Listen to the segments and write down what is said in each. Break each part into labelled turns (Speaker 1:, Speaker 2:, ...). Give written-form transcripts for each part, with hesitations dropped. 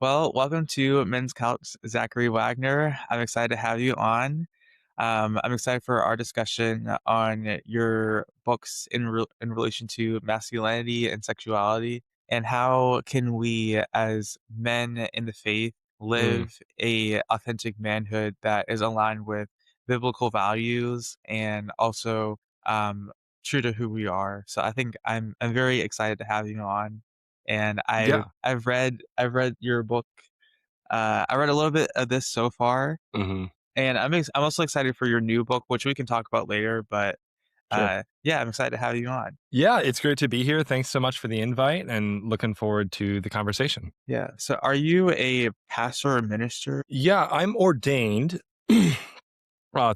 Speaker 1: Well, welcome to Men's Couch, Zachary Wagner. I'm excited to have you on. I'm excited for our discussion on your books in relation to masculinity and sexuality, and how can we, as men in the faith,
Speaker 2: Mm,
Speaker 1: live a authentic manhood that is aligned with biblical values and also um, true to who we are. So I think I'm very excited to have you on, and I've
Speaker 2: yeah.
Speaker 1: I've read I've read your book. I read a little bit of this so far,
Speaker 2: Mhm.
Speaker 1: and I'm also excited for your new book, which we can talk about later. But
Speaker 2: Sure.
Speaker 1: yeah, I'm excited to have you on.
Speaker 2: Yeah, it's great to be here. Thanks so much for the invite and looking forward to the conversation.
Speaker 1: Yeah. So, are you a pastor or minister?
Speaker 2: Yeah, I'm ordained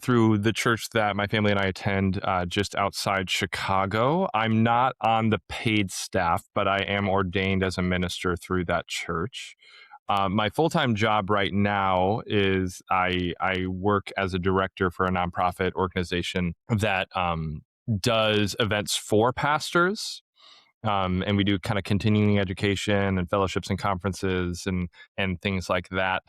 Speaker 2: through the church that my family and I attend just outside Chicago. I'm not on the paid staff, but I am ordained as a minister through that church. My full time job right now is I work as a director for a nonprofit organization that does events for pastors. And we do kind of continuing education and fellowships and conferences and things like that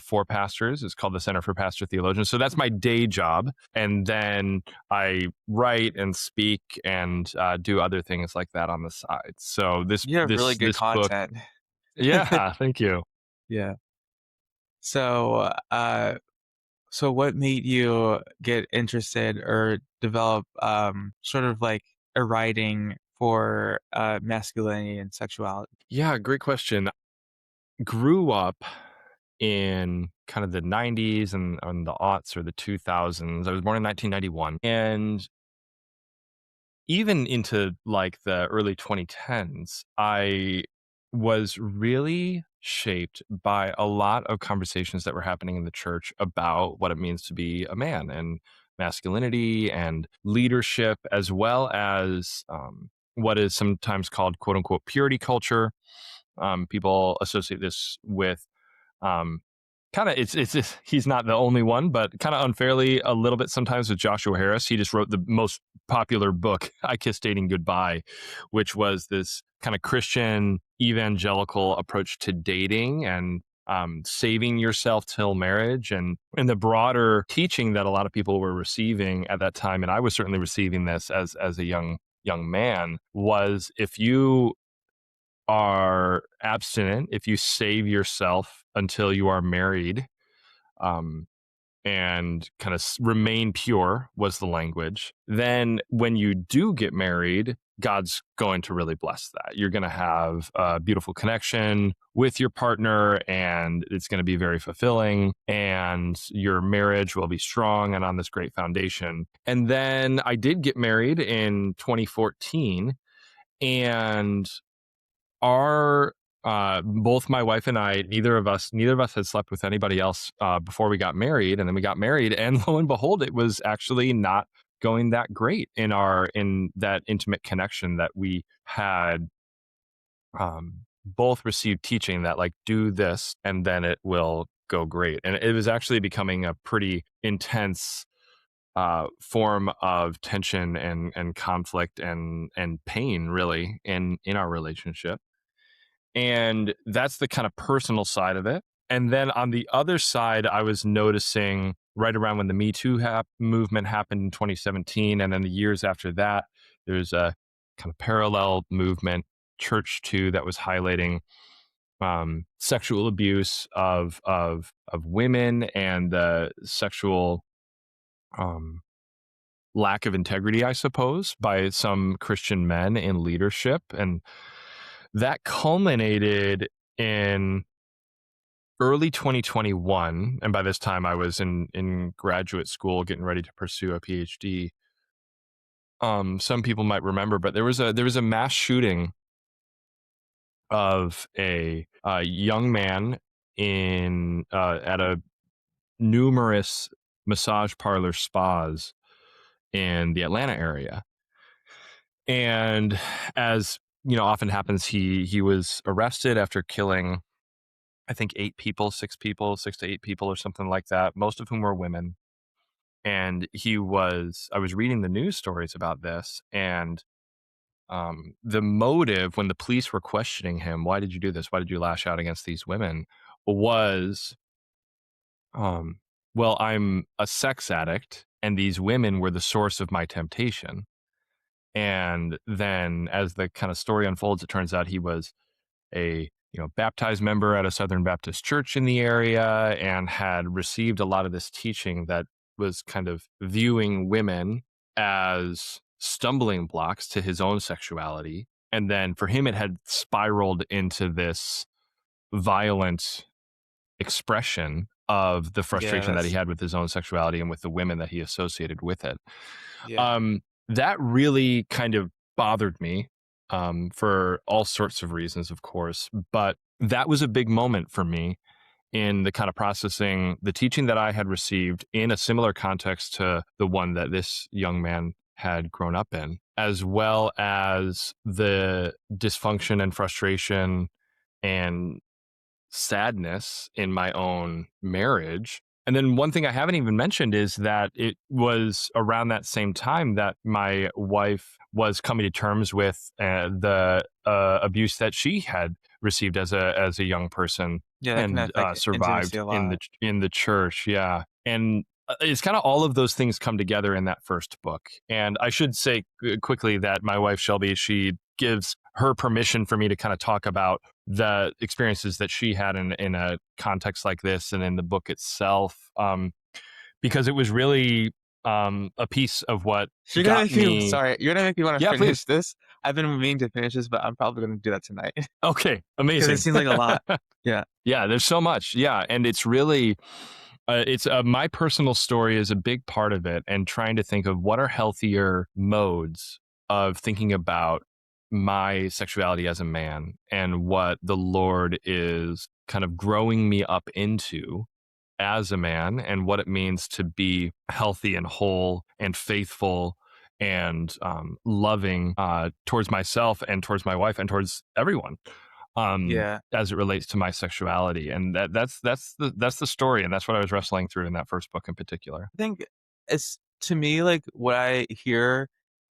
Speaker 2: for pastors. It's called the Center for Pastor Theologians. So that's my day job, and then I write and speak and do other things like that on the side. So this
Speaker 1: You have really
Speaker 2: this
Speaker 1: good
Speaker 2: this book,
Speaker 1: content.
Speaker 2: yeah, thank you.
Speaker 1: Yeah. So, so what made you get interested or develop sort of like a writing for masculinity and sexuality?
Speaker 2: Yeah, great question. Grew up in kind of the 90s and the aughts or the 2000s. I was born in 1991, and even into like the early 2010s, I was really shaped by a lot of conversations that were happening in the church about what it means to be a man and masculinity and leadership, as well as what is sometimes called quote unquote purity culture. People associate this with um, kind of it's he's not the only one, but kind of unfairly a little bit sometimes with Joshua Harris. He just wrote the most popular book, I Kissed Dating Goodbye, which was this kind of Christian evangelical approach to dating and saving yourself till marriage, and the broader teaching that a lot of people were receiving at that time, and I was certainly receiving this as a young man, was if you are abstinent, if you save yourself until you are married, um, and kind of remain pure was the language, then when you do get married, God's going to really bless that. You're going to have a beautiful connection with your partner, and it's going to be very fulfilling, and your marriage will be strong and on this great foundation. And then I did get married in 2014, and our both my wife and I, neither of us had slept with anybody else before we got married, and then we got married, and lo and behold, it was actually not going that great in that intimate connection that we had both received teaching that like do this and then it will go great, and it was actually becoming a pretty intense form of tension and conflict and pain really in our relationship. And that's the kind of personal side of it. And then on the other side, I was noticing right around when the Me Too movement happened in 2017, and then the years after that, there's a kind of parallel movement, Church Too, that was highlighting sexual abuse of women and the sexual um, lack of integrity, I suppose, by some Christian men in leadership, and that culminated in early 2021, and by this time I was in graduate school getting ready to pursue a PhD. Some people might remember, but there was a mass shooting of a young man in at a numerous massage parlor spas in the Atlanta area. And as you know, often happens, he was arrested after killing, I think, 8 people, 6 people, 6 to 8 people, or something like that, most of whom were women. And I was reading the news stories about this, and the motive when the police were questioning him, why did you do this? Why did you lash out against these women? Was, um, well, I'm a sex addict, and these women were the source of my temptation. And then, as the kind of story unfolds, it turns out he was a baptized member at a Southern Baptist church in the area and had received a lot of this teaching that was kind of viewing women as stumbling blocks to his own sexuality. And then for him, it had spiraled into this violent expression of the
Speaker 1: Yeah,
Speaker 2: frustration that he
Speaker 1: that's
Speaker 2: had with his own sexuality and with the women that he associated with it.
Speaker 1: yeah.
Speaker 2: Um, that really kind of bothered me, for all sorts of reasons, of course. But that was a big moment for me in the kind of processing the teaching that I had received in a similar context to the one that this young man had grown up in, as well as the dysfunction and frustration and sadness in my own marriage. And then one thing I haven't even mentioned is that it was around that same time that my wife was coming to terms with the abuse that she had received as a young person
Speaker 1: Yeah, that can
Speaker 2: and
Speaker 1: affect intimacy
Speaker 2: survived
Speaker 1: a lot.
Speaker 2: in the church. Yeah, and it's kind of all of those things come together in that first book. And I should say quickly that my wife Shelby, she gives her permission for me to kind of talk about the experiences that she had in a context like this and in the book itself, because it was really a piece of what
Speaker 1: You're gonna
Speaker 2: got
Speaker 1: make me
Speaker 2: me.
Speaker 1: sorry, you're gonna make me wanna
Speaker 2: Yeah, please.
Speaker 1: finish this. I've been meaning to finish this, but I'm probably gonna do that tonight
Speaker 2: Okay,
Speaker 1: because it
Speaker 2: amazing.
Speaker 1: seems like a lot. Yeah.
Speaker 2: Yeah, there's so much. Yeah, and it's really it's my personal story is a big part of it, and trying to think of what are healthier modes of thinking about my sexuality as a man and what the Lord is kind of growing me up into as a man and what it means to be healthy and whole and faithful and loving towards myself and towards my wife and towards everyone,
Speaker 1: Yeah.
Speaker 2: as it relates to my sexuality. And that's the story, and that's what I was wrestling through in that first book in particular.
Speaker 1: I think it's to me, like, what I hear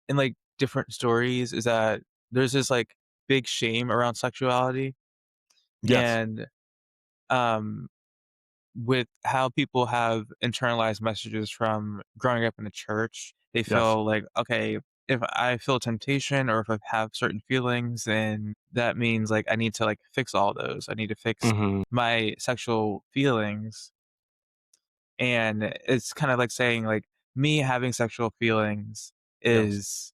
Speaker 1: in, like, different stories is that there's this, like, big shame around sexuality,
Speaker 2: Yes.
Speaker 1: and, um, with how people have internalized messages from growing up in the church, they
Speaker 2: Yes.
Speaker 1: feel like, "Okay, if I feel temptation or if I have certain feelings, then that means, like, I need to, like, fix all those. I need to fix
Speaker 2: Hmm.
Speaker 1: my sexual feelings." And it's kind of like saying, like, me having sexual feelings
Speaker 2: Yes.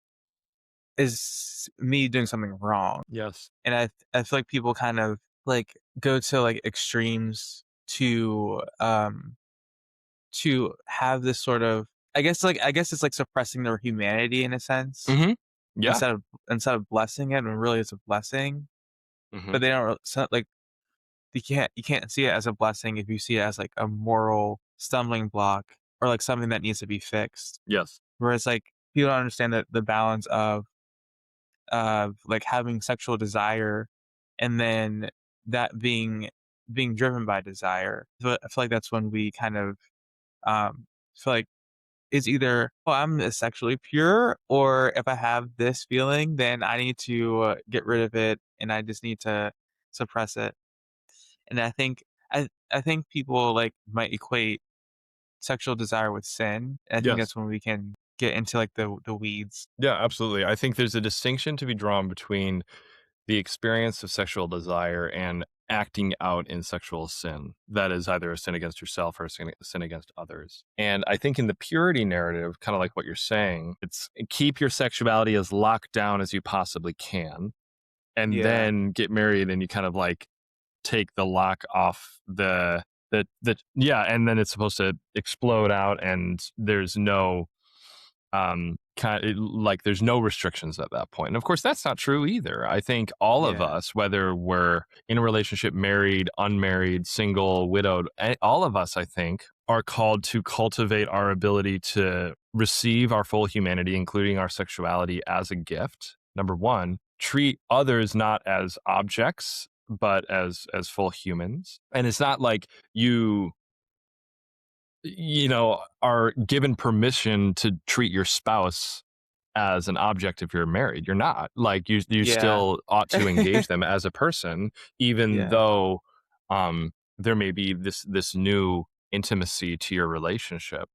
Speaker 1: is me doing something wrong.
Speaker 2: Yes.
Speaker 1: And I feel like people kind of, like, go to, like, extremes to have this sort of I guess it's like suppressing their humanity in a sense,
Speaker 2: Hmm. Yeah.
Speaker 1: instead of blessing it when really it's a blessing,
Speaker 2: Hmm.
Speaker 1: but they don't so, like, you can't see it as a blessing if you see it as, like, a moral stumbling block or, like, something that needs to be fixed.
Speaker 2: Yes.
Speaker 1: Whereas, like, people don't understand the balance of, like, having sexual desire and then that being driven by desire. So I feel like that's when we kind of, feel like it's either, "Oh, I'm sexually pure," or if I have this feeling, then I need to, get rid of it, and I just need to suppress it. And I think people, like, might equate sexual desire with sin. And I think
Speaker 2: Yes.
Speaker 1: that's when we can get into, like, the weeds.
Speaker 2: Yeah, absolutely. I think there's a distinction to be drawn between the experience of sexual desire and acting out in sexual sin. That is either a sin against yourself or a sin against others. And I think in the purity narrative, kind of like what you're saying, it's keep your sexuality as locked down as you possibly can, and
Speaker 1: Yeah,
Speaker 2: then get married, and you kind of like take the lock off the yeah, and then it's supposed to explode out, and there's no like there's no restrictions at that point. And of course that's not true either. I think all of
Speaker 1: yeah,
Speaker 2: us, whether we're in a relationship, married, unmarried, single, widowed, all of us, I think, are called to cultivate our ability to receive our full humanity, including our sexuality, as a gift. Number one, treat others not as objects but as full humans. And it's not like you are given permission to treat your spouse as an object if you're married. You're not. Like you
Speaker 1: Yeah.
Speaker 2: still ought to engage them as a person, even
Speaker 1: Yeah.
Speaker 2: though there may be this new intimacy to your relationship.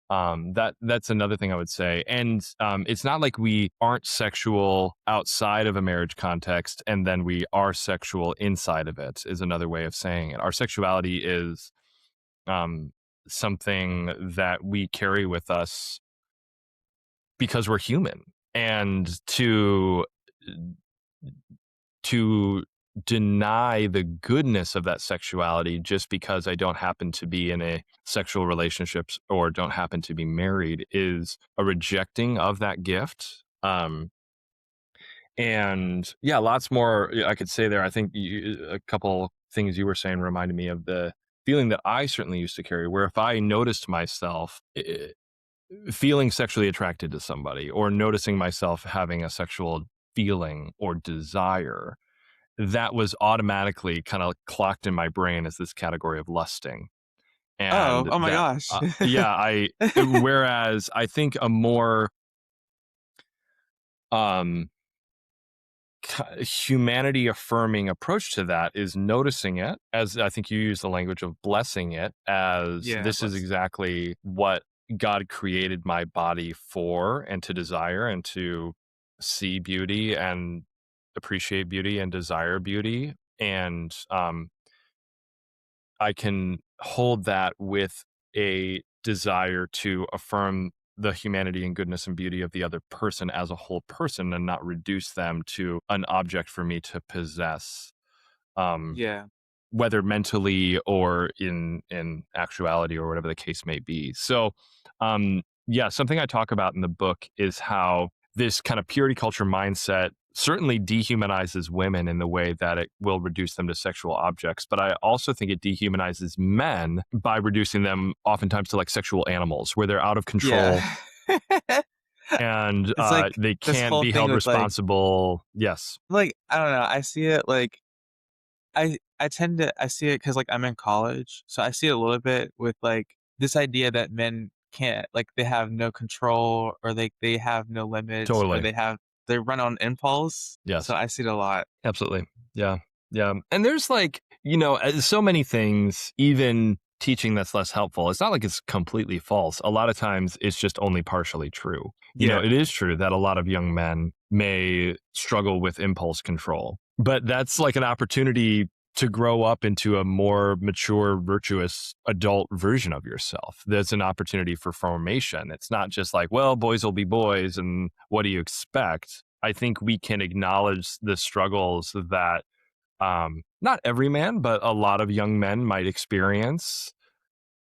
Speaker 2: That's another thing I would say. And it's not like we aren't sexual outside of a marriage context and then we are sexual inside of it, is another way of saying it. Our sexuality is um, something that we carry with us because we're human. And to deny the goodness of that sexuality just because I don't happen to be in a sexual relationships or don't happen to be married is a rejecting of that gift. And yeah, lots more I could say there. I think a couple things you were saying reminded me of the feeling that I certainly used to carry, where if I noticed myself feeling sexually attracted to somebody or noticing myself having a sexual feeling or desire, that was automatically kind of clocked in my brain as this category of lusting.
Speaker 1: Oh,
Speaker 2: And
Speaker 1: oh my
Speaker 2: that,
Speaker 1: gosh.
Speaker 2: yeah, whereas I think a more um, humanity affirming approach to that is noticing it, as I think you use the language of blessing it, as
Speaker 1: Yeah,
Speaker 2: this is
Speaker 1: bless.
Speaker 2: exactly what God created my body for and to desire and to see beauty and appreciate beauty and desire beauty. And I can hold that with a desire to affirm the humanity and goodness and beauty of the other person as a whole person and not reduce them to an object for me to possess. Um,
Speaker 1: Yeah.
Speaker 2: whether mentally or in actuality or whatever the case may be. So, yeah, something I talk about in the book is how this kind of purity culture mindset certainly dehumanizes women in the way that it will reduce them to sexual objects, but I also think it dehumanizes men by reducing them oftentimes to like sexual animals where they're out of
Speaker 1: Yeah.
Speaker 2: control and
Speaker 1: It's like
Speaker 2: they
Speaker 1: this
Speaker 2: can't
Speaker 1: whole
Speaker 2: be
Speaker 1: thing
Speaker 2: held
Speaker 1: with
Speaker 2: responsible. Yes,
Speaker 1: I don't know, I see it like I tend to I see it because like I'm in college, so I see it a little bit with like this idea that men can't like they have no control or they have no limits or
Speaker 2: totally.
Speaker 1: they run on impulse. So
Speaker 2: Yes.
Speaker 1: I see it a lot.
Speaker 2: Absolutely. Yeah. Yeah. And there's like, so many things, even teaching that's less helpful. It's not like it's completely false. A lot of times it's just only partially true.
Speaker 1: Yeah.
Speaker 2: It is true that a lot of young men may struggle with impulse control, but that's like an opportunity to grow up into a more mature, virtuous adult version of yourself. There's an opportunity for formation. It's not just like, well, boys will be boys and what do you expect? I think we can acknowledge the struggles that not every man, but a lot of young men might experience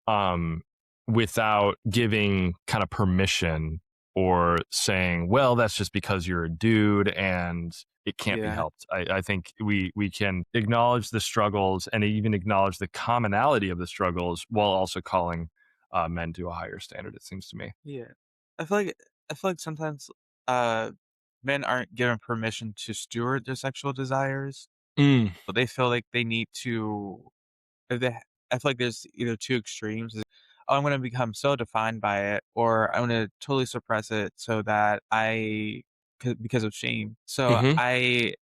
Speaker 2: um, without giving kind of permission or saying, well, that's just because you're a dude and it can't be
Speaker 1: Yeah.
Speaker 2: helped. I think we can acknowledge the struggles and even acknowledge the commonality of the struggles while also calling men to a higher standard, it seems to me.
Speaker 1: Yeah. I feel like I feel like sometimes, uh, men aren't given permission to steward their sexual desires,
Speaker 2: Mm,
Speaker 1: but they feel like they need to if they I feel like there's either 2 extremes, "Oh, I'm gonna become so defined by it," or, "I'm gonna totally suppress it so that because of shame." So,
Speaker 2: hmm.
Speaker 1: I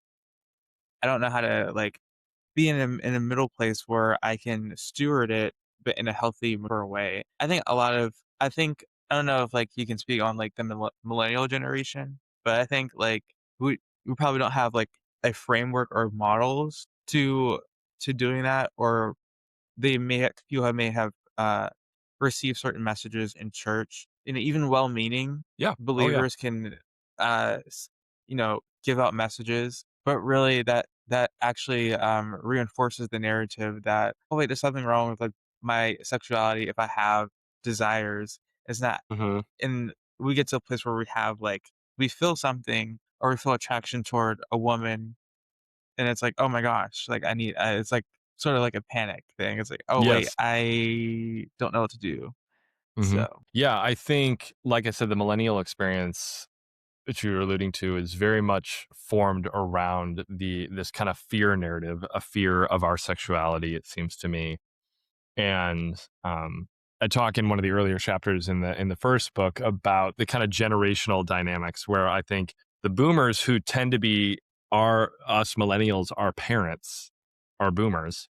Speaker 1: don't know how to, like, be in a middle place where I can steward it, but in a healthy, mature way. I think I don't know if, like, you can speak on, like, the millennial generation, but I think, like, we probably don't have, like, a framework or models to doing that, or they may ha people may have, received certain messages in church, and even well-meaning
Speaker 2: Yeah. Oh, yeah.
Speaker 1: believers can, give out messages, but really that actually, reinforces the narrative that, "Oh, wait, there's something wrong with, like, my sexuality if I have desires." It's not
Speaker 2: Hmm.
Speaker 1: and we get to a place where we feel something or we feel attraction toward a woman and it's like, "Oh my gosh," like, it's like sort of like a panic thing. It's like, "Oh, wait,
Speaker 2: Yes.
Speaker 1: I don't know what to do."
Speaker 2: Hmm.
Speaker 1: So,
Speaker 2: Yeah, I think, like I said, the millennial experience that you're alluding to is very much formed around this kind of fear narrative, a fear of our sexuality, it seems to me. And I talk in one of the earlier chapters in the first book about the kind of generational dynamics where I think the boomers who tend to be our us millennials, our parents, our boomers,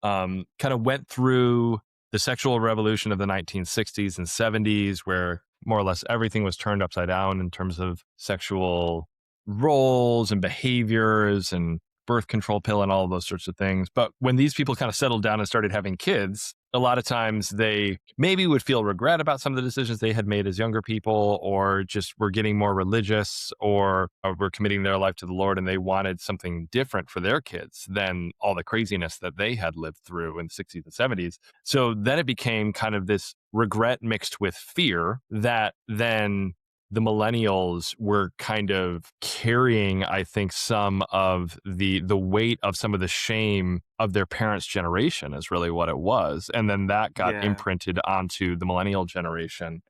Speaker 2: kind of went through the sexual revolution of the 1960s and 70s, where more or less everything was turned upside down in terms of sexual roles and behaviors and birth control pill and all of those sorts of things. But when these people kind of settled down and started having kids, a lot of times they maybe would feel regret about some of the decisions they had made as younger people, or just were getting more religious, or were committing their life to the Lord, and they wanted something different for their kids than all the craziness that they had lived through in the 60s and 70s. So then it became kind of this regret mixed with fear that then the millennials were kind of carrying, I think, some of the weight of some of the shame of their parents' generation is really what it was. And then that got
Speaker 1: Yeah.
Speaker 2: imprinted onto the millennial generation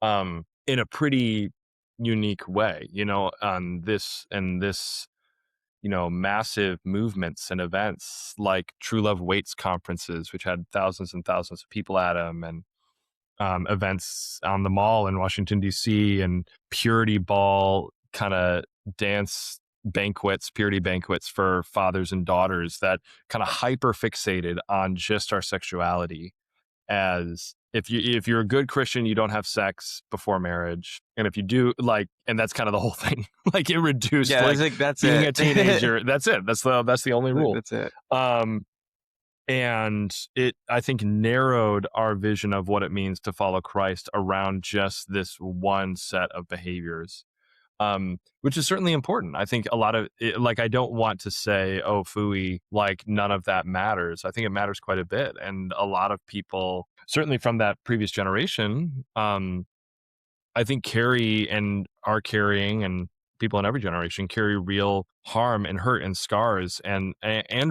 Speaker 2: in a pretty unique way, on this, massive movements and events like True Love Waits conferences, which had thousands and thousands of people at them, and events on the mall in Washington, D.C., and purity ball kind of dance banquets, purity banquets for fathers and daughters that kind of hyper fixated on just our sexuality. As if you're a good Christian, you don't have sex before marriage, and if you do, like, and that's kind of the whole thing. Like, it reduced,
Speaker 1: Yeah, it's
Speaker 2: like,
Speaker 1: like, that's
Speaker 2: being
Speaker 1: it.
Speaker 2: a teenager. That's it. That's the only
Speaker 1: Like,
Speaker 2: rule.
Speaker 1: that's it.
Speaker 2: Um, and it, I think, narrowed our vision of what it means to follow Christ around just this one set of behaviors, which is certainly important. I think a lot of it, like, I don't want to say, oh, phooey, like none of that matters. I think it matters quite a bit. And a lot of people, certainly from that previous generation, I think carry and are carrying, and people in every generation carry real harm and hurt and scars and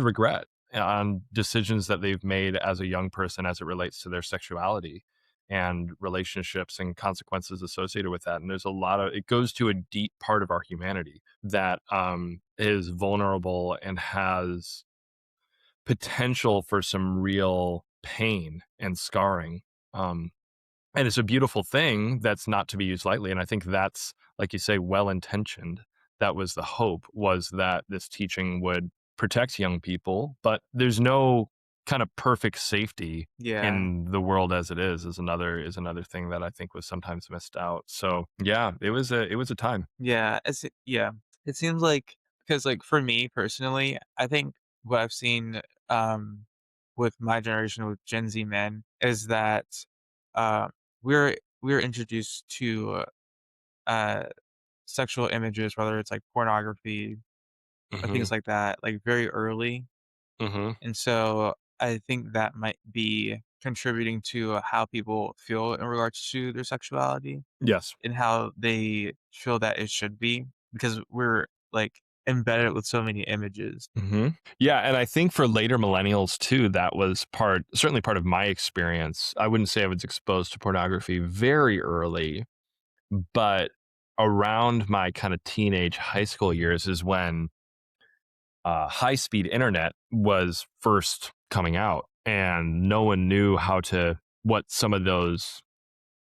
Speaker 2: regret on decisions that they've made as a young person as it relates to their sexuality and relationships and consequences associated with that. And there's a lot of, it goes to a deep part of our humanity that is vulnerable and has potential for some real pain and scarring. Um, and it's a beautiful thing that's not to be used lightly. And I think that's, like you say, well intentioned. That was the hope, was that this teaching would protect young people, but there's no kind of perfect safety
Speaker 1: Yeah.
Speaker 2: in the world as it is another thing that I think was sometimes missed out. So yeah, it was a time.
Speaker 1: Yeah, yeah. It seems like, because, like, for me personally, I think what I've seen, um, with my generation, with Gen Z men, is that, uh, we're introduced to, uh, sexual images, whether it's, like, pornography or
Speaker 2: Hmm.
Speaker 1: things like that, like, very early,
Speaker 2: Hmm.
Speaker 1: and so I think that might be contributing to how people feel in regards to their sexuality.
Speaker 2: Yes.
Speaker 1: And how they feel that it should be, because we're, like, embedded with so many images.
Speaker 2: Hmm. Yeah, and I think for later millennials too, that was certainly part of my experience. I wouldn't say I was exposed to pornography very early, but around my kind of teenage high school years is when high speed internet was first coming out, and no one knew what some of those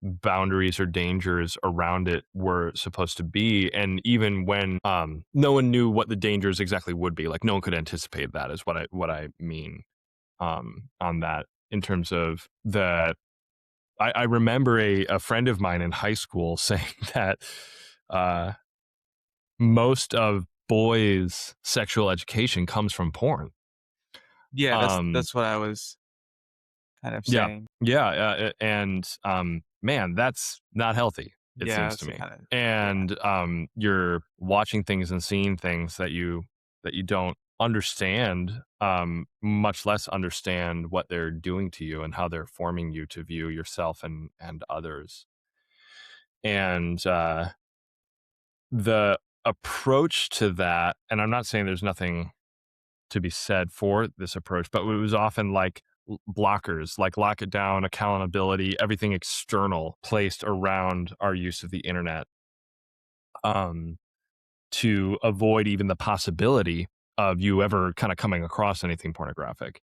Speaker 2: boundaries or dangers around it were supposed to be. And even when no one knew what the dangers exactly would be, like no one could anticipate that, is what I mean, on that, in terms of I remember a friend of mine in high school saying that uh, most of boys' sexual education comes from porn.
Speaker 1: Yeah,
Speaker 2: Um,
Speaker 1: that's what I was kind of
Speaker 2: yeah,
Speaker 1: saying.
Speaker 2: yeah, and man, that's not healthy. It
Speaker 1: Yeah,
Speaker 2: seems to
Speaker 1: that's the
Speaker 2: me,
Speaker 1: kinda, yeah.
Speaker 2: and you're watching things and seeing things that you don't understand, much less understand what they're doing to you and how they're forming you to view yourself and others. And the approach to that, and I'm not saying there's nothing to be said for this approach, but it was often like blockers, like lock it down, accountability, everything external placed around our use of the internet, um, to avoid even the possibility of you ever kind of coming across anything pornographic.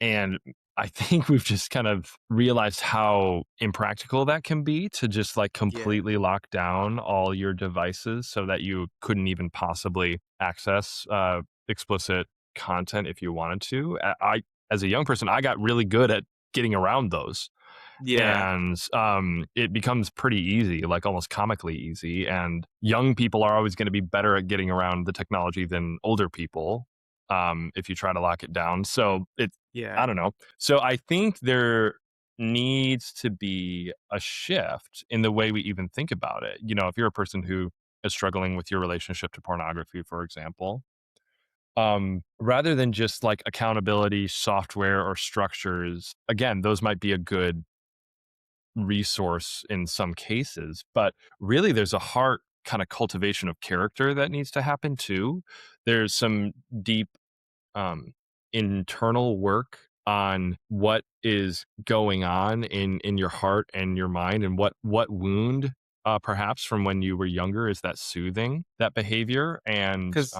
Speaker 2: And I think we've just kind of realized how impractical that can be to just like
Speaker 1: Yeah.
Speaker 2: completely lock down all your devices so that you couldn't even possibly access explicit content if you wanted to. As a young person, I got really good at getting around those,
Speaker 1: Yeah.
Speaker 2: and it becomes pretty easy, like almost comically easy. And young people are always going to be better at getting around the technology than older people, if you try to lock it down. So I
Speaker 1: Yeah.
Speaker 2: don't know. So I think there needs to be a shift in the way we even think about it. You know, if you're a person who is struggling with your relationship to pornography, for example, rather than just like accountability software or structures, again, those might be a good resource in some cases, but really there's a heart kind of cultivation of character that needs to happen too. There's some deep um, internal work on what is going on in your heart and your mind, and what wound perhaps from when you were younger is that soothing that behavior. And
Speaker 1: 'Cause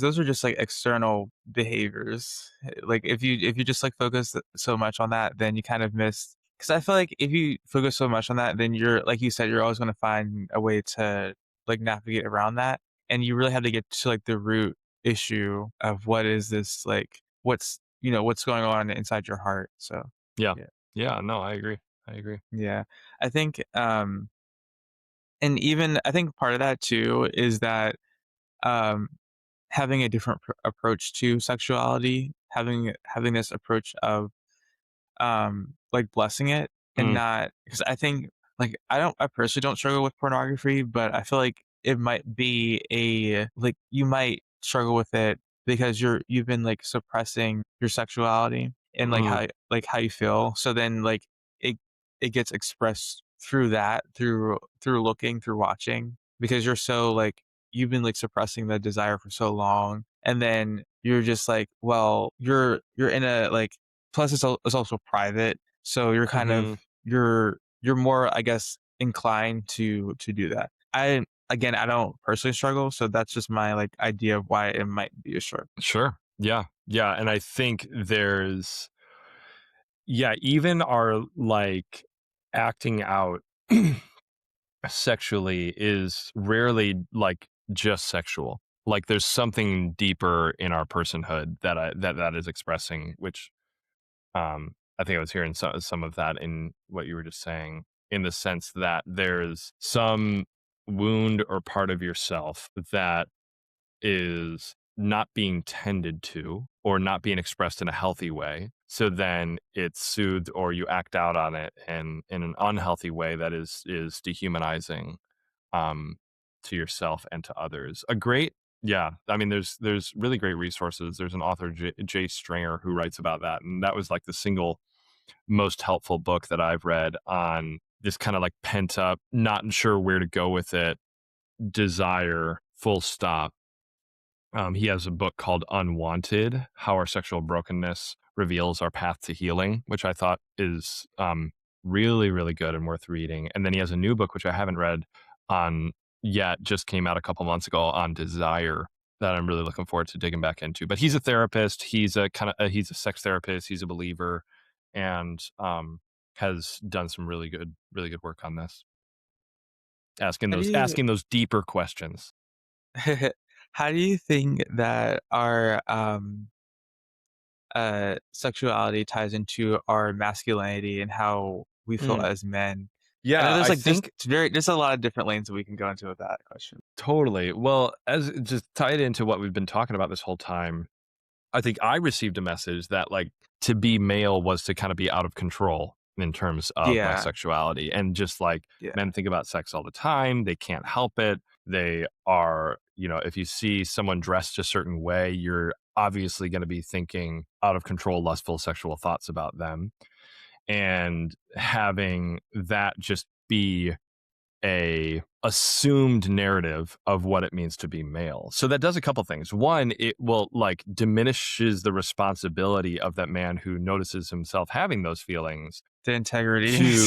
Speaker 1: those are just, like, external behaviors. Like, if you just, like, focus so much on that, then you kind of miss. Because I feel like if you focus so much on that, then you're like you said, you're always gonna find a way to, like, navigate around that, and you really have to get to, like, the root issue of what is this, like, what's going on inside your heart, so,
Speaker 2: yeah,
Speaker 1: yeah.
Speaker 2: yeah, no, I agree.
Speaker 1: Yeah. I think, and even I think part of that too is that, um having a different approach to sexuality, having this approach of, like, blessing it and
Speaker 2: Mm,
Speaker 1: not because I think, like, I personally don't struggle with pornography, but I feel like it might be like, you might struggle with it because you've been, like, suppressing your sexuality and,
Speaker 2: mm,
Speaker 1: like, how you feel, so then, like, it it gets expressed through that, through looking, through watching, because you're so, like, you've been, like, suppressing the desire for so long, and then you're just like, well, you're in a, like, plus it's also private, so you're kind of
Speaker 2: mhm.
Speaker 1: you're more, I guess, inclined to do that. I don't personally struggle, so that's just my, like, idea of why it might be a struggle.
Speaker 2: Sure. Yeah. Yeah. And I think there's, yeah, even our like acting out sexually is rarely like just sexual. Like there's something deeper in our personhood that is expressing, which I think I was hearing some of that in what you were just saying, in the sense that there's some wound or part of yourself that is not being tended to or not being expressed in a healthy way. So then it's soothed or you act out on it and in an unhealthy way that is dehumanizing um to yourself and to others. A great yeah, I mean there's really great resources. There's an author Jay Stringer who writes about that, and that was like the single most helpful book that I've read on this kind of like pent up, not sure where to go with it, desire full stop. He has a book called Unwanted: How Our Sexual Brokenness Reveals Our Path to Healing, which I thought is really, really good and worth reading. And then he has a new book, which I haven't read on yet, just came out a couple months ago, on desire, that I'm really looking forward to digging back into. But he's a therapist. He's a sex therapist. He's a believer, and has done some really good work on this,
Speaker 1: How do you
Speaker 2: asking those deeper questions.
Speaker 1: how do you think that our, sexuality ties into our masculinity and how we feel
Speaker 2: Mm.
Speaker 1: as men? I know
Speaker 2: Yeah,
Speaker 1: there's,
Speaker 2: I
Speaker 1: like,
Speaker 2: think
Speaker 1: there's a lot of different lanes that we can go into with that question.
Speaker 2: totally. Well, as just tied into what we've been talking about this whole time, I think I received a message that like to be male was to kind of be out of control in terms of my
Speaker 1: Yeah,
Speaker 2: sexuality. And just like
Speaker 1: yeah.
Speaker 2: men think about sex all the time, they can't help it. They are, if you see someone dressed a certain way, you're obviously going to be thinking out of control, lustful sexual thoughts about them. And having that just be a assumed narrative of what it means to be male. So that does a couple things. One, it will like diminishes the responsibility of that man who notices himself having those feelings
Speaker 1: The integrity.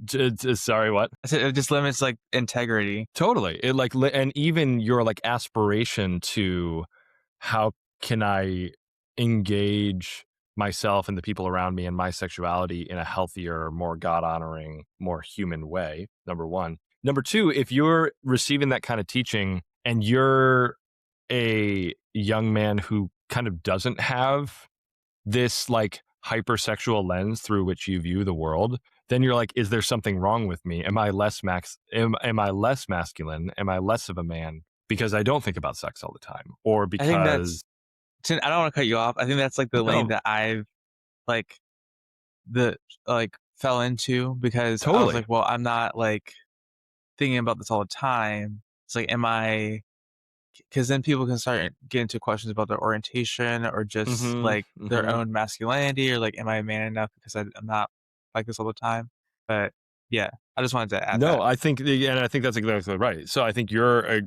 Speaker 2: to, sorry, what?
Speaker 1: I said it just limits, like, integrity.
Speaker 2: Totally. It like and even your like aspiration to how can I engage myself and the people around me and my sexuality in a healthier, more God honoring, more human way. Number one. Number two, if you're receiving that kind of teaching and you're a young man who kind of doesn't have this like hypersexual lens through which you view the world, then you're like, is there something wrong with me? Am I less masculine? Am I less of a man because I don't think about sex all the time? Or
Speaker 1: I think that's
Speaker 2: because
Speaker 1: I don't wanna cut you off. I think that's, like, the lane
Speaker 2: no,
Speaker 1: that I've, like, the fell into because I was
Speaker 2: totally.
Speaker 1: like, "Well, I'm not, like, thinking about this all the time." It's like, am I? Because then people can start getting into questions about their orientation or just,
Speaker 2: Mhm,
Speaker 1: like, their
Speaker 2: mhm.
Speaker 1: own masculinity or, like, am I a man enough because I'm not like this all the time? But, yeah, I just wanted to add
Speaker 2: No,
Speaker 1: that.
Speaker 2: I think and I think that's exactly right. So I think you're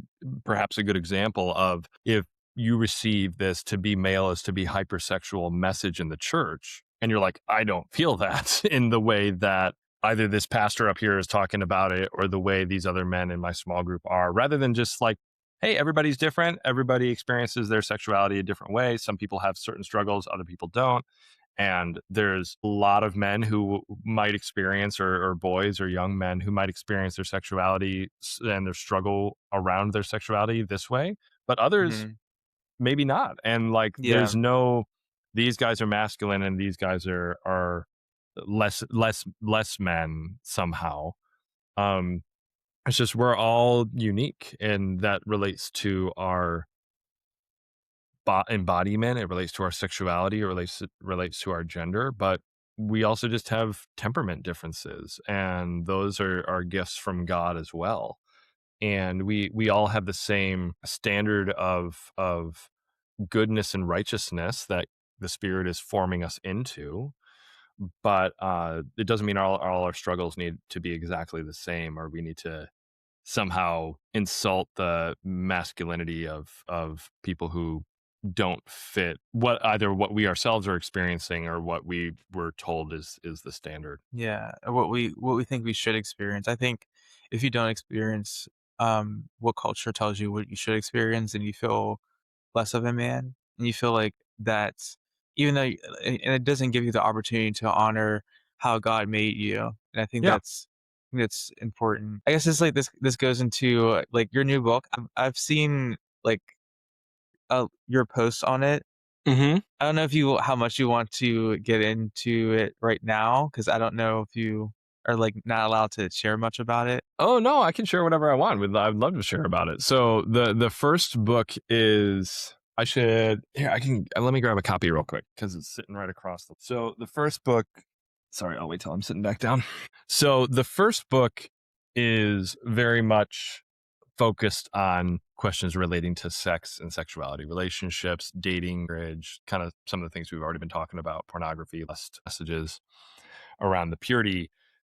Speaker 2: perhaps a good example of if you receive this to be male is to be hypersexual message in the church, and you're like, I don't feel that in the way that either this pastor up here is talking about it or the way these other men in my small group are, rather than just like, hey, everybody's different. Everybody experiences their sexuality a different way. Some people have certain struggles, other people don't. And there's a lot of men who might experience, or boys or young men who might experience their sexuality and their struggle around their sexuality this way, but others
Speaker 1: Mhm.
Speaker 2: maybe not. And like,
Speaker 1: Yeah.
Speaker 2: these guys are masculine and these guys are less men somehow. Um, it's just we're all unique, and that relates to our embodiment, it relates to our sexuality, it relates to our gender, but we also just have temperament differences, and those are gifts from God as well. And we all have the same standard of goodness and righteousness that the Spirit is forming us into. But it doesn't mean all our struggles need to be exactly the same, or we need to somehow insult the masculinity of people who don't fit what we ourselves are experiencing or what we were told is the standard.
Speaker 1: Yeah, what we think we should experience. I think if you don't experience, what culture tells you what you should experience and you feel less of a man, and you feel like that's even though and it doesn't give you the opportunity to honor how God made you, and
Speaker 2: Yeah.
Speaker 1: I think that's important. I guess it's like this goes into, like, your new book. I've seen, like, your posts on it.
Speaker 2: Hmm.
Speaker 1: I don't know if you how much you want to get into it right now, because I don't know if you are, like, not allowed to share much about it.
Speaker 2: Oh no, I can share whatever I want. I'd love to share about it. So the first book is I should here I can let me grab a copy real quick because it's sitting right across the. So the first book. Sorry, I'll wait till I'm sitting back down. So the first book is very much focused on questions relating to sex and sexuality, relationships, dating, marriage, kind of some of the things we've already been talking about, pornography, lust messages around the purity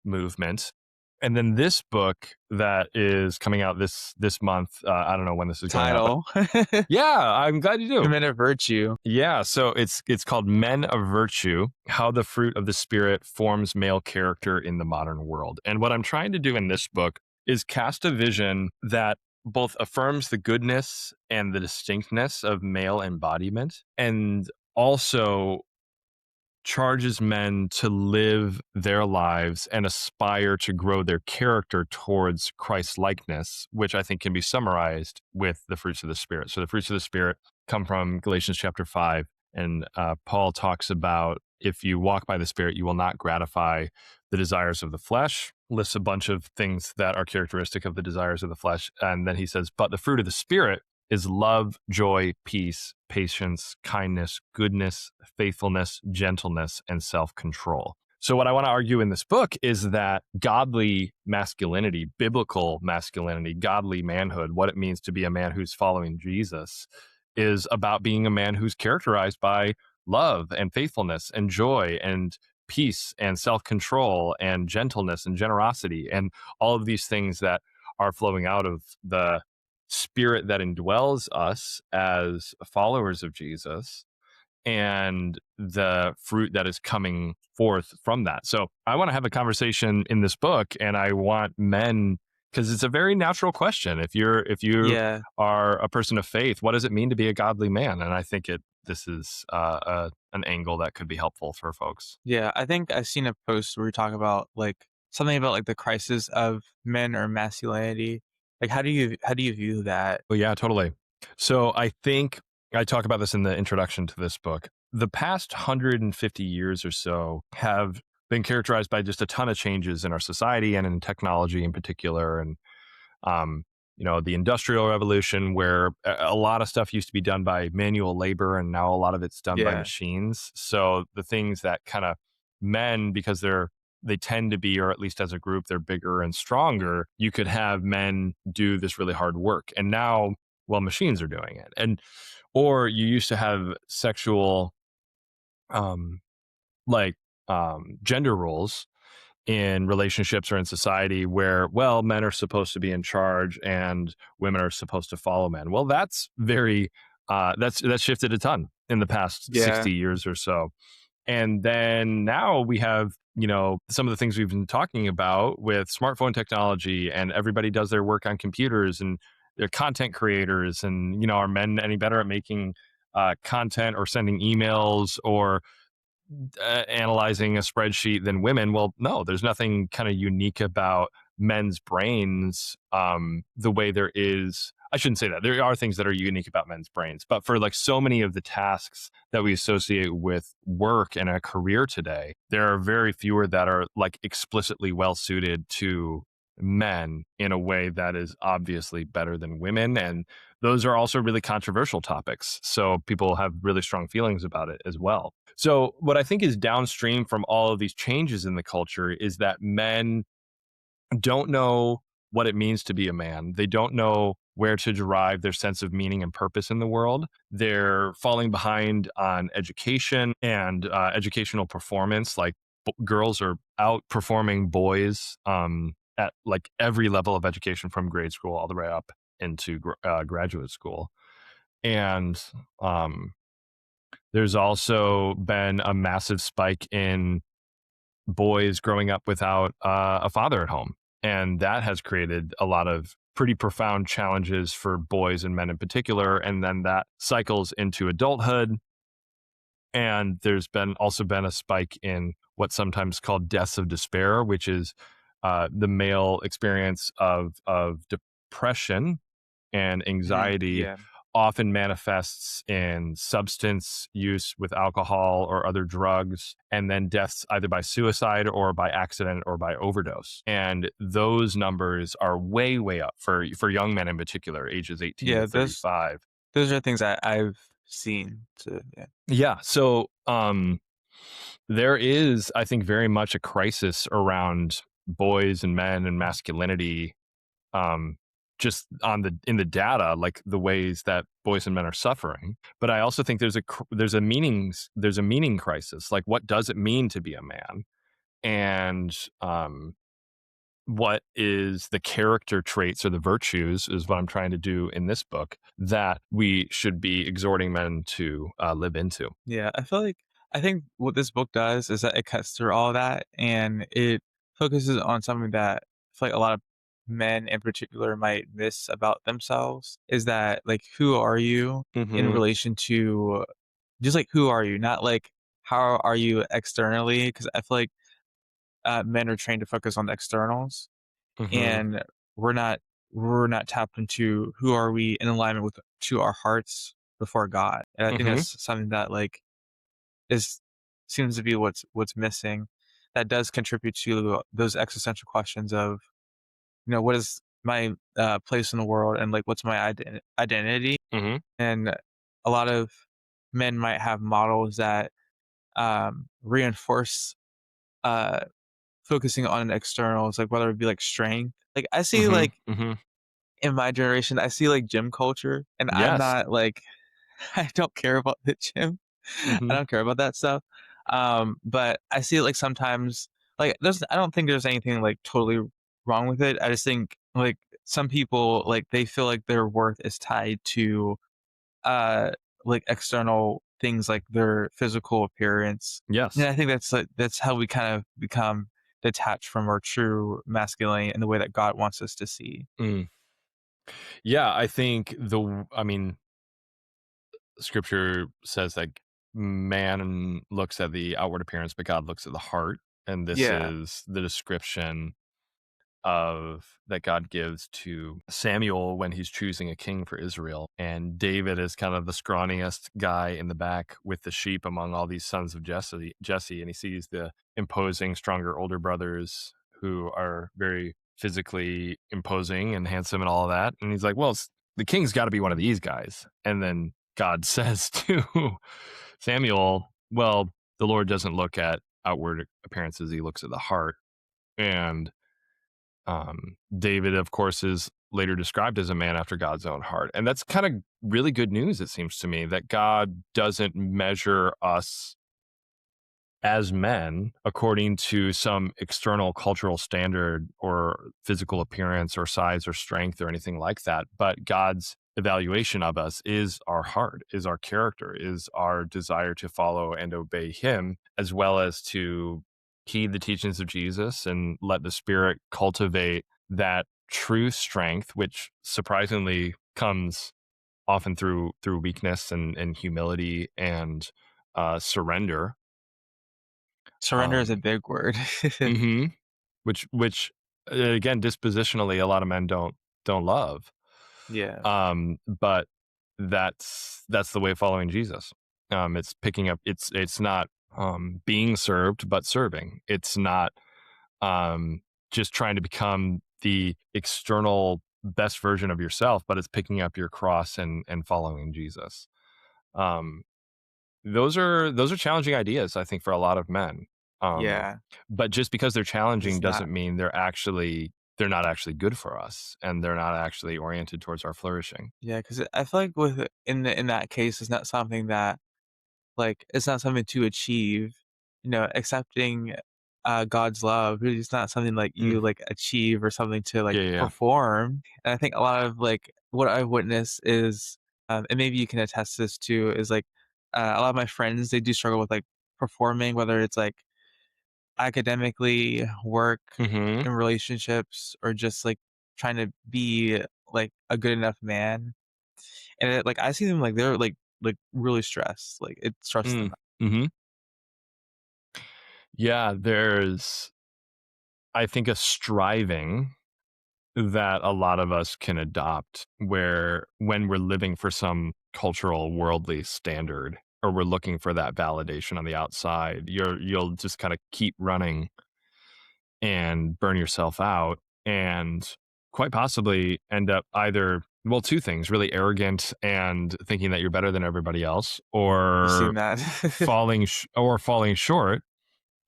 Speaker 2: movement. And then this book that is coming out this month, I don't know when this is going out, but
Speaker 1: Title,
Speaker 2: yeah, I'm glad you do.
Speaker 1: "Men of Virtue."
Speaker 2: Yeah, so it's called Men of Virtue: How the Fruit of the Spirit Forms Male Character in the Modern World. And what I'm trying to do in this book is cast a vision that both affirms the goodness and the distinctness of male embodiment, and also charges men to live their lives and aspire to grow their character towards Christ likeness, which I think can be summarized with the fruits of the Spirit. So the fruits of the Spirit come from Galatians chapter 5. And Paul talks about if you walk by the Spirit, you will not gratify the desires of the flesh, lists a bunch of things that are characteristic of the desires of the flesh. And then he says, but the fruit of the Spirit is love, joy, peace, patience, kindness, goodness, faithfulness, gentleness, and self control. So, what I want to argue in this book is that godly masculinity, biblical masculinity, godly manhood, what it means to be a man who's following Jesus, is about being a man who's characterized by love and faithfulness and joy and peace and self control and gentleness and generosity and all of these things that are flowing out of the spirit that indwells us as followers of Jesus and the fruit that is coming forth from that. So I want to have a conversation in this book, and I want men, because it's a very natural question. If you
Speaker 1: Yeah,
Speaker 2: are a person of faith, what does it mean to be a godly man? And I think this is an angle that could be helpful for folks.
Speaker 1: Yeah, I think I've seen a post where you talk about, like, something about, like, the crisis of men or masculinity. Like, how do you view that?
Speaker 2: Oh, yeah, totally. So I think I talk about this in the introduction to this book. The past 150 years or so have been characterized by just a ton of changes in our society and in technology in particular. And um, the industrial revolution, where a lot of stuff used to be done by manual labor, and now a lot of it's done by
Speaker 1: Yeah,
Speaker 2: machines. So the things that kind of men, because they tend to be, or at least as a group, they're bigger and stronger. You could have men do this really hard work, and now, well, machines are doing it. And or you used to have sexual, um, like gender roles in relationships or in society where, well, men are supposed to be in charge and women are supposed to follow men. Well, that's very that's shifted a ton in the past
Speaker 1: yeah,
Speaker 2: 60 years or so. And then now we have, some of the things we've been talking about with smartphone technology, and everybody does their work on computers, and they're content creators. And, are men any better at making content or sending emails or analyzing a spreadsheet than women? Well, no, there's nothing kind of unique about men's brains the way there is. I shouldn't say that. There are things that are unique about men's brains, but for like so many of the tasks that we associate with work and a career today, there are very fewer that are like explicitly well suited to men in a way that is obviously better than women. And those are also really controversial topics. So people have really strong feelings about it as well. So, what I think is downstream from all of these changes in the culture is that men don't know what it means to be a man. They don't know where to derive their sense of meaning and purpose in the world. They're falling behind on education and educational performance. Like girls are outperforming boys at like every level of education from grade school all the way up into graduate school. And um, there's also been a massive spike in boys growing up without a father at home. And that has created a lot of pretty profound challenges for boys and men in particular. And then that cycles into adulthood. And there's been also been a spike in what's sometimes called deaths of despair, which is the male experience of depression and
Speaker 1: mhm,
Speaker 2: anxiety
Speaker 1: yeah.
Speaker 2: often manifests in substance use with alcohol or other drugs, and then deaths either by suicide or by accident or by overdose. And those numbers are way, way up for young men in particular, ages 18 to
Speaker 1: Yeah, those
Speaker 2: 35.
Speaker 1: those are things I've seen, so, yeah.
Speaker 2: Yeah. So there is, I think, very much a crisis around boys and men and masculinity, um, just on the in the data, like the ways that boys and men are suffering. But I also think there's a meaning crisis. Like, what does it mean to be a man? And what is the character traits or the virtues is what I'm trying to do in this book that we should be exhorting men to live into.
Speaker 1: Yeah, I think what this book does is that it cuts through all that, and it focuses on something that I feel like a lot of men in particular might miss about themselves, is that, like, who are you in
Speaker 2: Hmm.
Speaker 1: relation to just, like, who are you? Not, like, how are you externally? Because I feel like, men are trained to focus on the externals,
Speaker 2: Hmm.
Speaker 1: and we're not we're not tapped into who are we in alignment with to our hearts before God, and I think
Speaker 2: Hmm.
Speaker 1: that's something that, like, is seems to be what's missing. That does contribute to those existential questions of, what is my, place in the world, and, like, what's my identity?
Speaker 2: Hmm.
Speaker 1: And a lot of men might have models that, reinforce, uh, focusing on externals, like, whether it be, like, strength. Like, I see,
Speaker 2: Hmm.
Speaker 1: like,
Speaker 2: Hmm.
Speaker 1: in my generation, I see, like, gym culture, and I'm
Speaker 2: Yes.
Speaker 1: not, like I don't care about the gym. I
Speaker 2: Hmm.
Speaker 1: don't care about that stuff. But I see it, like, sometimes, like, I don't think there's anything, like, totally wrong with it. I just think, like, some people, like, they feel like their worth is tied to, uh, like, external things, like their physical appearance. And
Speaker 2: Yes.
Speaker 1: I think that's how we kind of become detached from our true masculinity in the way that God wants us to see.
Speaker 2: Mm. Yeah, I think I mean, scripture says that man looks at the outward appearance, but God looks at the heart. And this
Speaker 1: Yeah.
Speaker 2: is the description of that God gives to Samuel when he's choosing a king for Israel. And David is kind of the scrawniest guy in the back with the sheep among all these sons of Jesse, and he sees the imposing, stronger older brothers who are very physically imposing and handsome and all of that. And he's like, well, the king's got to be one of these guys. And then God says to Samuel, well, the Lord doesn't look at outward appearances, he looks at the heart. And David, of course, is later described as a man after God's own heart. And that's kind of really good news, it seems to me, that God doesn't measure us as men according to some external cultural standard or physical appearance or size or strength or anything like that. But God's evaluation of us is our heart, is our character, is our desire to follow and obey Him, as well as to heed the teachings of Jesus and let the Spirit cultivate that true strength, which surprisingly comes often through weakness and humility and surrender.
Speaker 1: Surrender is a
Speaker 2: Um,
Speaker 1: big word.
Speaker 2: mhm. Which again, dispositionally, a lot of men don't love.
Speaker 1: Yeah.
Speaker 2: But that's the way of following Jesus. It's picking up. It's not being served, but serving. It's not um, just trying to become the external best version of yourself, but it's picking up your cross and following Jesus. Um, those are challenging ideas, I think, for a lot of men. Um,
Speaker 1: Yeah.
Speaker 2: but just because they're challenging
Speaker 1: It's not.
Speaker 2: doesn't mean they're not actually good for us, and they're not actually oriented towards our flourishing.
Speaker 1: Yeah, because I feel like with in that case, it's not something that like, it's not something to achieve, accepting, God's love really is not something, like,
Speaker 2: Mm,
Speaker 1: you, like, achieve or something to, like,
Speaker 2: yeah, yeah, yeah.
Speaker 1: perform, and I think a lot of, like, what I've witnessed is, and maybe you can attest to this too, is, like, a lot of my friends, they do struggle with, like, performing, whether it's, like, academically, work,
Speaker 2: Mhm,
Speaker 1: in relationships, or just, like, trying to be, like, a good enough man, and like, I see them, like, they're, like, really stressed, like, it stresses them
Speaker 2: mm,
Speaker 1: out.
Speaker 2: mhm. Yeah, there's, I think, a striving that a lot of us can adopt where when we're living for some cultural worldly standard or we're looking for that validation on the outside, you'll just kinda keep running and burn yourself out and quite possibly end up either, well, 2 things, really arrogant and thinking that you're better than everybody else,
Speaker 1: I've
Speaker 2: or
Speaker 1: seen that.
Speaker 2: falling short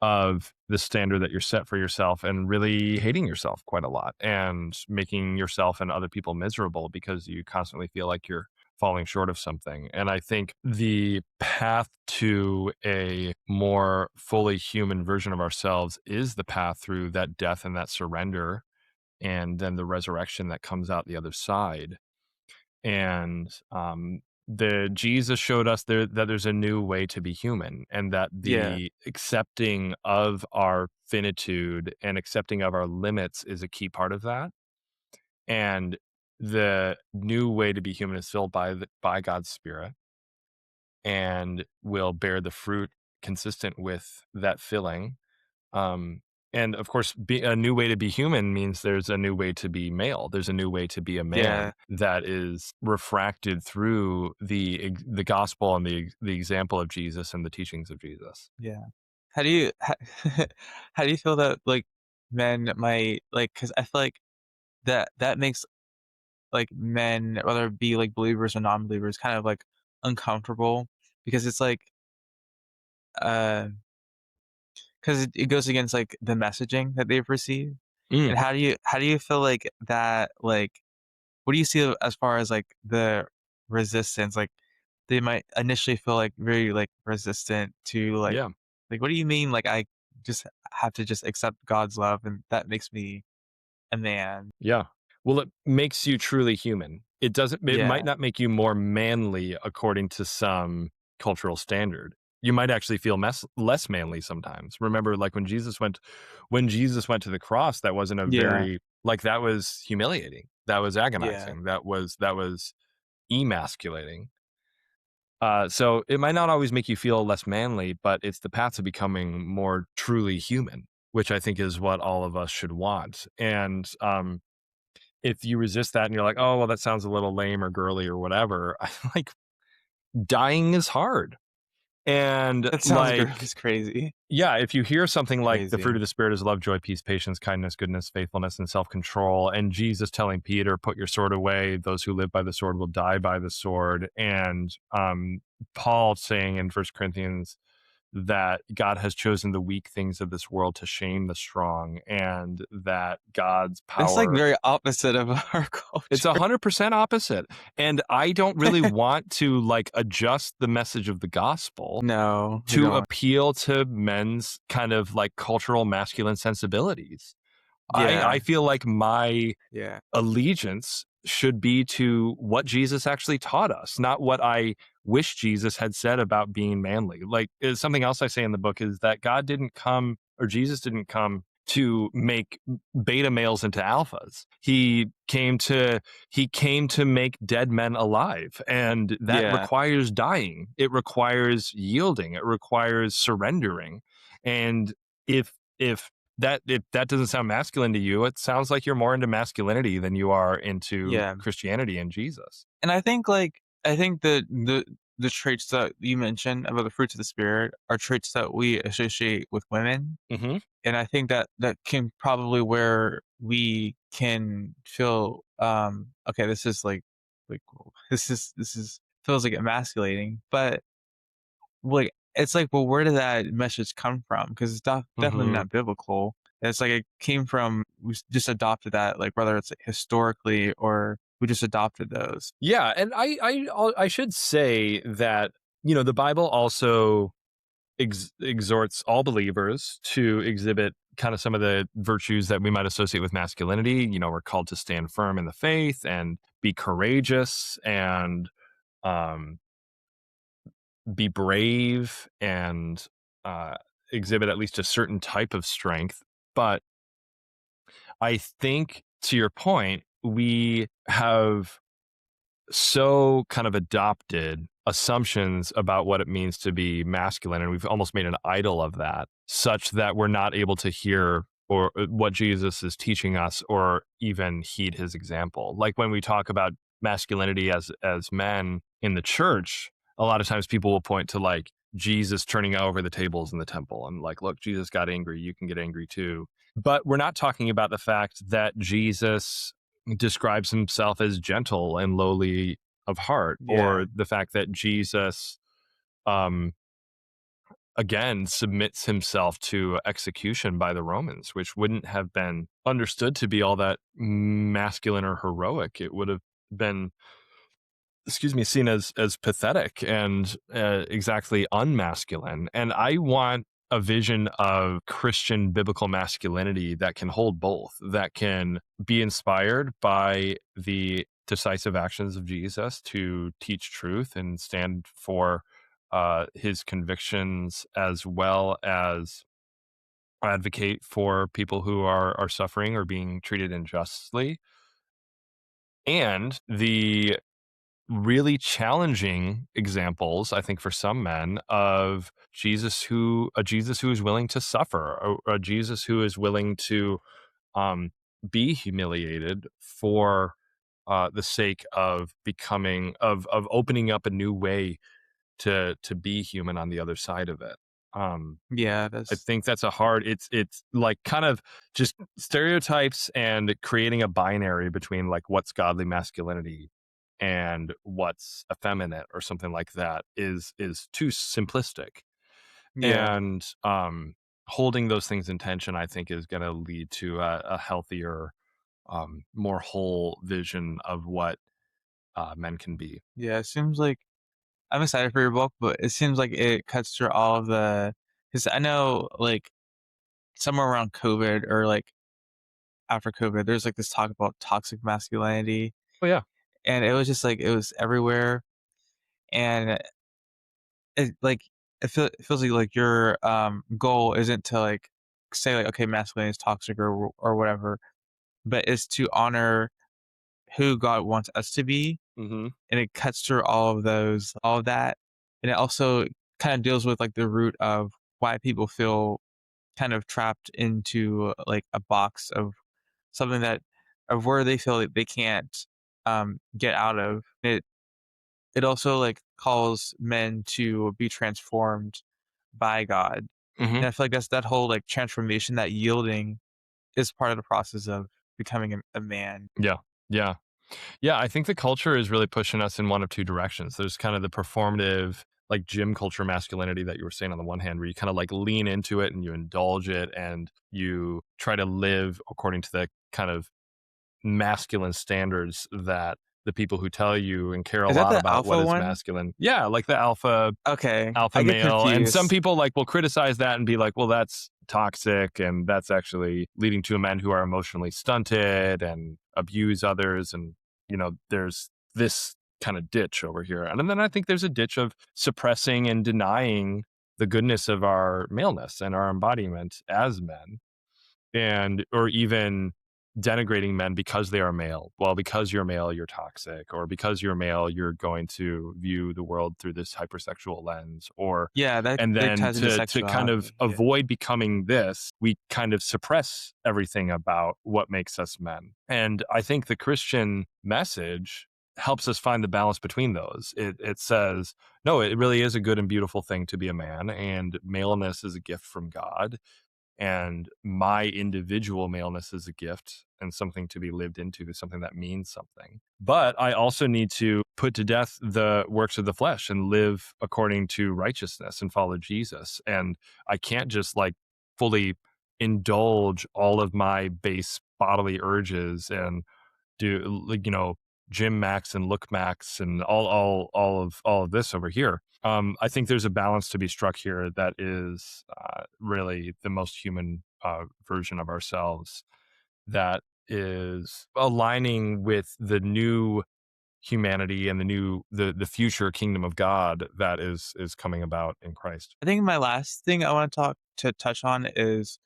Speaker 2: of the standard that you're set for yourself and really hating yourself quite a lot and making yourself and other people miserable because you constantly feel like you're falling short of something. And I think the path to a more fully human version of ourselves is the path through that death and that surrender and then the resurrection that comes out the other side. And the Jesus showed us that there's a new way to be human, and that
Speaker 1: Yeah,
Speaker 2: the accepting of our finitude and accepting of our limits is a key part of that. And the new way to be human is filled by God's Spirit and will bear the fruit consistent with that filling. Um, and of course, a new way to be human means there's a new way to be male. There's a new way to be a man
Speaker 1: yeah,
Speaker 2: that is refracted through the gospel and the example of Jesus and the teachings of Jesus.
Speaker 1: yeah. How do you ho how do you feel that, like, men might like? Because I feel like that makes, like, men, whether it be, like, believers or non-believers, kind of, like, uncomfortable because it's like, uh 'cause it goes against, like, the messaging that they've received,
Speaker 2: Mm,
Speaker 1: and how do you feel like that, like what do you see as far as, like, the resistance? Like, they might initially feel, like, very, like, resistant to,
Speaker 2: yeah,
Speaker 1: like, "What do you mean, like, I just have to just accept God's love, and that makes me a man?"
Speaker 2: yeah. Well, it makes you truly human. It doesn't. It might
Speaker 1: Yeah,
Speaker 2: not make you more manly according to some cultural standard. You might actually feel less manly sometimes. Remember, like when Jesus went to the cross, that wasn't a
Speaker 1: yeah,
Speaker 2: very like that was humiliating. That was
Speaker 1: yeah,
Speaker 2: agonizing. That was emasculating. So it might not always make you feel less manly, but it's the path to becoming more truly human, which I think is what all of us should want. And if you resist that and you're like, oh, well, that sounds a little lame or girly or whatever, like dying is hard. And
Speaker 1: That sounds
Speaker 2: like,
Speaker 1: it's crazy.
Speaker 2: yeah, if you hear something like the fruit
Speaker 1: Crazy.
Speaker 2: of the spirit is love, joy, peace, patience, kindness, goodness, faithfulness, and self-control, and Jesus telling Peter, put your sword away, those who live by the sword will die by the sword, and Paul saying in First Corinthians that God has chosen the weak things of this world to shame the strong, and that God's
Speaker 1: That's, like,
Speaker 2: power.
Speaker 1: very opposite of our
Speaker 2: It's
Speaker 1: culture.
Speaker 2: 100% opposite, and I don't really want to, like, adjust the message of the gospel
Speaker 1: No, we
Speaker 2: to
Speaker 1: don't.
Speaker 2: appeal to men's kind of, like, cultural masculine sensibilities. I
Speaker 1: Yeah,
Speaker 2: feel like my
Speaker 1: yeah,
Speaker 2: allegiance should be to what Jesus actually taught us, not what I wish Jesus had said about being manly. Like, something else I say in the book is that God didn't come, or Jesus didn't come to make beta males into alphas. He came to make dead men alive, and that
Speaker 1: yeah,
Speaker 2: requires dying. It requires yielding. It requires surrendering. And if if that doesn't sound masculine to you, it sounds like you're more into masculinity than you are into
Speaker 1: yeah,
Speaker 2: Christianity and Jesus.
Speaker 1: and I think, like, I think the traits that you mentioned about the fruits of the spirit are traits that we associate with women,
Speaker 2: Mhm.
Speaker 1: and I think that that can probably where we can feel, okay, this is like, this is feels like emasculating, but like, it's like, well, where did that message come from? Because it's definitely
Speaker 2: Mhm.
Speaker 1: not biblical. It's like it came from just adopted that, like, whether it's like historically or we just adopted those.
Speaker 2: Yeah, and I should say that, the Bible also exhorts all believers to exhibit kind of some of the virtues that we might associate with masculinity. We're called to stand firm in the faith and be courageous and um be brave and uh, exhibit at least a certain type of strength. But I think, to your point, we have so kind of adopted assumptions about what it means to be masculine, and we've almost made an idol of that, such that we're not able to hear or what Jesus is teaching us, or even heed his example. Like when we talk about masculinity as men in the church, a lot of times people will point to like Jesus turning over the tables in the temple and like, look, Jesus got angry, you can get angry too. But we're not talking about the fact that Jesus describes himself as gentle and lowly of heart, or
Speaker 1: Yeah,
Speaker 2: the fact that Jesus, um, again, submits himself to execution by the Romans, which wouldn't have been understood to be all that masculine or heroic. It would have been, excuse me, seen as pathetic and exactly unmasculine. And I want a vision of Christian biblical masculinity that can hold both, that can be inspired by the decisive actions of Jesus to teach truth and stand for his convictions, as well as advocate for people who are suffering or being treated unjustly, and the really challenging examples, I think, for some men of a Jesus who is willing to suffer, a Jesus who is willing to um, be humiliated for the sake of opening up a new way to be human on the other side of it. Um,
Speaker 1: yeah,
Speaker 2: I
Speaker 1: that's
Speaker 2: think that's a hard it's like kind of just stereotypes and creating a binary between like what's godly masculinity and what's effeminate or something like that is too simplistic.
Speaker 1: yeah,
Speaker 2: And holding those things in tension, I think, is going to lead to a healthier, more whole vision of what men can be.
Speaker 1: yeah. It seems like I'm excited for your book, but it seems like it cuts through all of the because I know like somewhere around COVID or like after COVID, there's like this talk about toxic masculinity,
Speaker 2: Oh yeah.
Speaker 1: and it was just like it was everywhere, and it like it feels like your goal isn't to like say like okay masculinity is toxic or whatever, but is to honor who God wants us to be,
Speaker 2: Hmm.
Speaker 1: and it cuts through all of that. and it also kind of deals with like the root of why people feel kind of trapped into like a box of something that of where they feel like they can't get out of it. It also like calls men to be transformed by God,
Speaker 2: Hmm.
Speaker 1: and I feel like that's that whole like transformation, that yielding is part of the process of becoming a man.
Speaker 2: Yeah. Yeah. Yeah, I think the culture is really pushing us in one of two directions. There's kind of the performative, like gym culture masculinity that you were saying on the one hand, where you kind of like lean into it and you indulge it and you try to live according to the kind of masculine standards that the people who tell you and care a
Speaker 1: Is that
Speaker 2: lot
Speaker 1: the
Speaker 2: about what
Speaker 1: alpha
Speaker 2: is
Speaker 1: one?
Speaker 2: masculine. Yeah, like the
Speaker 1: Okay,
Speaker 2: alpha
Speaker 1: I get
Speaker 2: male, and some
Speaker 1: confused.
Speaker 2: people like will criticize that and be like, well, that's toxic and that's actually leading to men who are emotionally stunted and abuse others, and there's this kind of ditch over here. And then I think there's a ditch of suppressing and denying the goodness of our maleness and our embodiment as men, and or even denigrating men because they are male. Well, because you're male, you're toxic, or because you're male, you're going to view the world through this hypersexual lens, or
Speaker 1: Yeah, that
Speaker 2: and
Speaker 1: like
Speaker 2: then
Speaker 1: ties into
Speaker 2: to kind of
Speaker 1: sexuality. Yeah.
Speaker 2: avoid becoming this, we kind of suppress everything about what makes us men. And I think the Christian message helps us find the balance between those. It says, no, it really is a good and beautiful thing to be a man, and maleness is a gift from God, and my individual maleness is a gift and something to be lived into, something that means something. But I also need to put to death the works of the flesh and live according to righteousness and follow Jesus. And I can't just like fully indulge all of my base bodily urges and do like gym max and look max and all of this over here. I think there's a balance to be struck here that is really the most human version of ourselves, that is aligning with the new humanity and the future kingdom of God that is coming about in Christ.
Speaker 1: I think my last thing I want to touch on is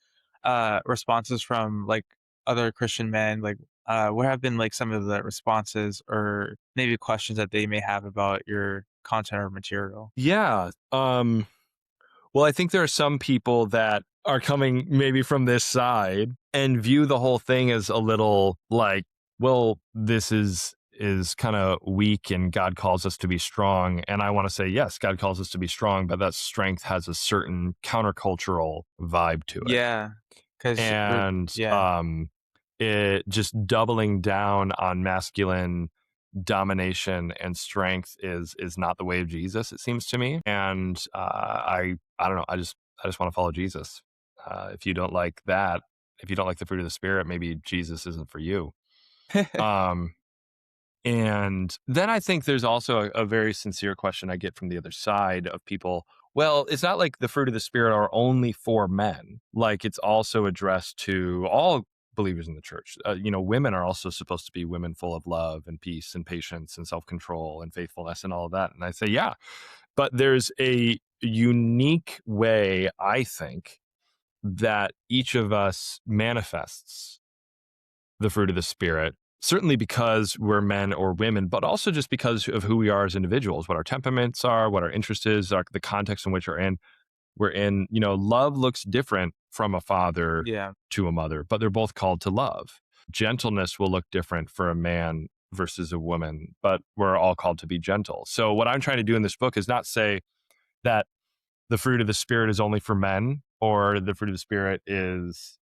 Speaker 1: responses from like other Christian men. Like, what have been like some of the responses or maybe questions that they may have about your content or material?
Speaker 2: Yeah. Well, I think there are some people that are coming maybe from this side and view the whole thing as a little like, well, this is kind of weak and God calls us to be strong. And I want to say, yes, God calls us to be strong, but that strength has a certain countercultural vibe to it.
Speaker 1: Yeah, because
Speaker 2: And
Speaker 1: yeah,
Speaker 2: it just doubling down on masculine domination and strength is not the way of Jesus, it seems to me. And I don't know. I just want to follow Jesus. If you don't like that, if you don't like the fruit of the spirit, maybe Jesus isn't for you. Um, and then I think there's also a very sincere question I get from the other side of people. Well, it's not like the fruit of the spirit are only for men. Like it's also addressed to all believers in the church. Women are also supposed to be women full of love and peace and patience and self-control and faithfulness and all of that. And I say, yeah, but there's a unique way, I think, that each of us manifests the fruit of the spirit, certainly because we're men or women, but also just because of who we are as individuals, what our temperaments are, what our interest is, the context in which we're in. Love looks different from a father
Speaker 1: yeah,
Speaker 2: to a mother, but they're both called to love. Gentleness will look different for a man versus a woman, but we're all called to be gentle. So what I'm trying to do in this book is not say that the fruit of the spirit is only for men or the fruit of the spirit is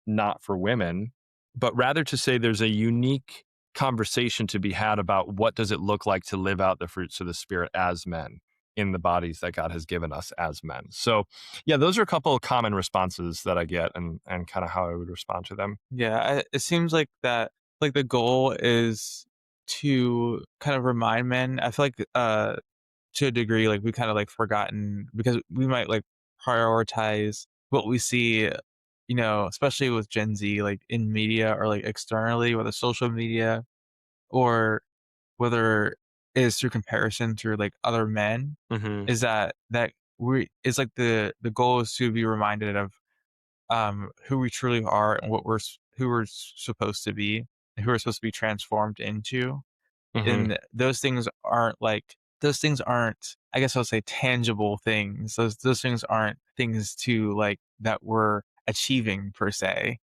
Speaker 2: not for women, but rather to say there's a unique conversation to be had about what does it look like to live out the fruits of the spirit as men in the bodies that God has given us as men. So, yeah, those are a couple of common responses that I get, and kind of how I would respond to them.
Speaker 1: yeah. It seems like that. Like the goal is to kind of remind men. I feel like to a degree, like we kind of like forgotten because we might like prioritize what we see, especially with Gen Z, like in media or like externally, whether social media or whether it is through comparison through like other men,
Speaker 2: Hmm.
Speaker 1: is that we it's like the goal is to be reminded of who we truly are and who we're supposed to be and who we're supposed to be transformed into.
Speaker 2: Hmm.
Speaker 1: And those things aren't like those things aren't, I guess I'll say, tangible things. Those things aren't things to like that we're achieving per se.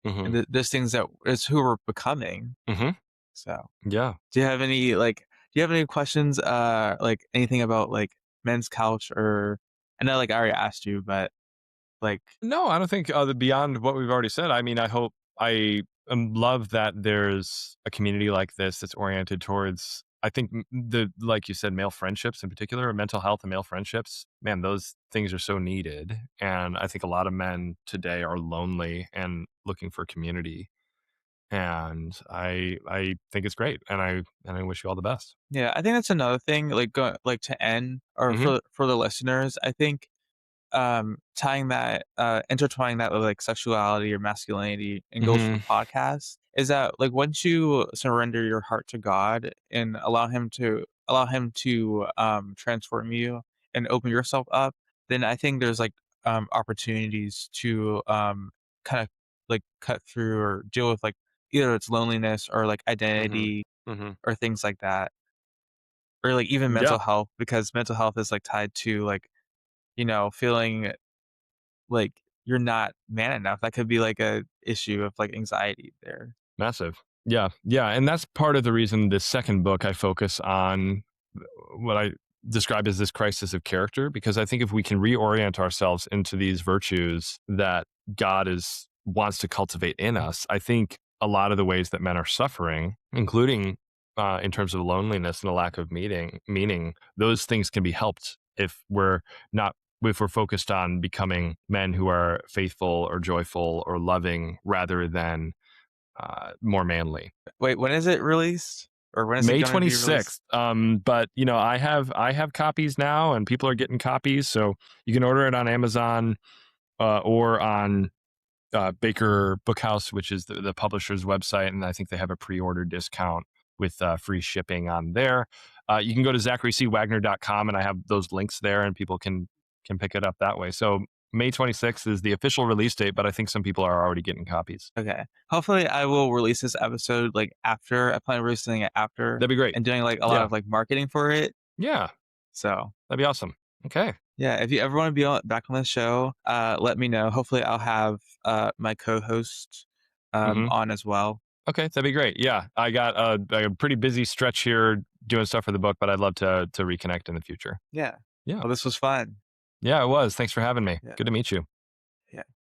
Speaker 1: And
Speaker 2: Mhm.
Speaker 1: those things that is who we're becoming.
Speaker 2: Mhm.
Speaker 1: So,
Speaker 2: Yeah.
Speaker 1: do you have any like do you have any questions like anything about like men's couch or I know like I already asked you, but like
Speaker 2: No, I don't think, beyond what we've already said. I mean, love that there's a community like this that's oriented towards, I think, like you said, male friendships in particular, mental health and male friendships. Man, those things are so needed, and I think a lot of men today are lonely and looking for community. And I think it's great, and I wish you all the best.
Speaker 1: yeah, I think that's another thing like like to end or
Speaker 2: Mhm.
Speaker 1: for the listeners, I think tying that intertwining that with like sexuality or masculinity and goes for the
Speaker 2: Mhm.
Speaker 1: podcast is that like once you surrender your heart to God and allow him to transform you and open yourself up, then I think there's like opportunities to kind of like cut through or deal with like either it's loneliness or like
Speaker 2: Mhm.
Speaker 1: identity
Speaker 2: Mhm.
Speaker 1: or things like that, or like even
Speaker 2: Yeah.
Speaker 1: mental health, because mental health is like tied to like feeling like, you're not man enough. That could be, like, a issue of, like, anxiety there.
Speaker 2: Massive. Yeah, yeah, and that's part of the reason this second book I focus on what I describe as this crisis of character, because I think if we can reorient ourselves into these virtues that God is wants to cultivate in us, I think a lot of the ways that men are suffering, including in terms of loneliness and a lack of meaning, those things can be helped not if we're focused on becoming men who are faithful or joyful or loving rather than more manly.
Speaker 1: Wait, when is it released? Or when is it
Speaker 2: May
Speaker 1: gonna be released?
Speaker 2: 26th. But I have copies now, and people are getting copies, so you can order it on Amazon or on Baker Bookhouse, which is the publisher's website, and I think they have a pre-order discount with free shipping on there. You can go to ZacharyCWagner.com, and I have those links there, and people can pick it up that way. So May 26th is the official release date, but I think some people are already getting copies.
Speaker 1: Okay. Hopefully, I will release this episode, like, after I plan on releasing it after
Speaker 2: That'd be great.
Speaker 1: and doing, like, a lot
Speaker 2: Yeah,
Speaker 1: of, like, marketing for it.
Speaker 2: yeah,
Speaker 1: So,
Speaker 2: that'd be awesome. Okay.
Speaker 1: yeah, if you ever wanna be on back on the show, let me know. Hopefully, I'll have, my co-host,
Speaker 2: Hmm.
Speaker 1: on as well.
Speaker 2: Okay, that'd be great. Yeah, I got a pretty busy stretch here doing stuff for the book, but I'd love to reconnect in the future.
Speaker 1: Yeah.
Speaker 2: Yeah,
Speaker 1: Well, this was fun.
Speaker 2: yeah, it was. Thanks for having me.
Speaker 1: Yeah,
Speaker 2: Good to meet you.
Speaker 1: yeah.